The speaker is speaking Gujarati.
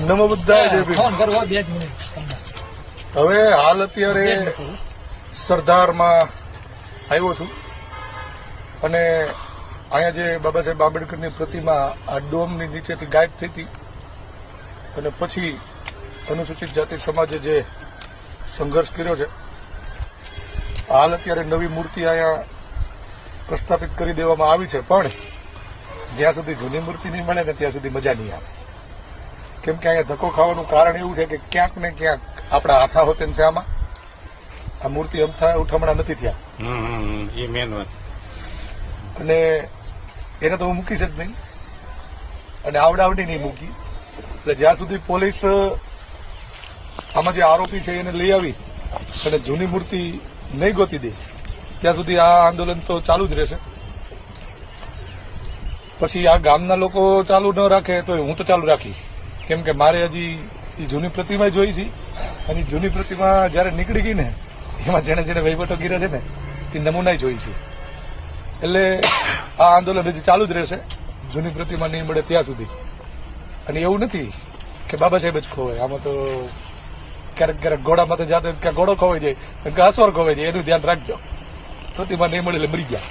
નમો બુદ્ધાય જય ભીમ. હવે હાલ અત્યારે સરદારમાં આવ્યો છું અને અહીંયા જે બાબા સાહેબ આંબેડકરની પ્રતિમા આ ડોમની નીચેથી ગાયબ થઈ હતી અને પછી અનુસૂચિત જાતિ સમાજે જે સંઘર્ષ કર્યો છે, હાલ અત્યારે નવી મૂર્તિ અહીંયા પ્રસ્થાપિત કરી દેવામાં આવી છે. પણ જ્યાં સુધી જૂની મૂર્તિ નહીં મળે ને ત્યાં સુધી મજા નહીં આવે. કેમ કે અહીંયા ધક્કો ખાવાનું કારણ એવું છે કે ક્યાંક ને ક્યાંક આપણા હાથા હોતે છે. આમાં આ મૂર્તિ અમથા ઉઠામણા નથી થયા એ મેન વાત. અને એને તો હું મૂકીશ જ નહીં અને આવડાવડી નહીં મૂકી. એટલે જ્યાં સુધી પોલીસ આમાં જે આરોપી છે એને લઈ આવી અને જૂની મૂર્તિ નહીં ગોતી દે ત્યાં સુધી આ આંદોલન તો ચાલુ જ રહેશે. પછી આ ગામના લોકો ચાલુ ન રાખે તો હું તો ચાલુ રાખી. કેમ કે મારે હજી એ જૂની પ્રતિમા જોઈ છે અને જૂની પ્રતિમા જયારે નીકળી ગઈ ને એમાં જેને જેને વહીવટો કર્યા છે ને એ નમૂના જોઈ છે. એટલે આ આંદોલન હજી ચાલુ જ રહેશે જૂની પ્રતિમા નહીં મળે ત્યાં સુધી. અને એવું નથી કે બાબા સાહેબ જ ખોવાય. આમાં તો ક્યારેક ક્યારેક ઘોડામાં તો જાતે ક્યાં ઘોડો ખોવાઈ જાય કે અસવાર ખોવાઈ જાય. એનું ધ્યાન રાખજો. પ્રતિમા નહીં મળે એટલે મરી ગયા.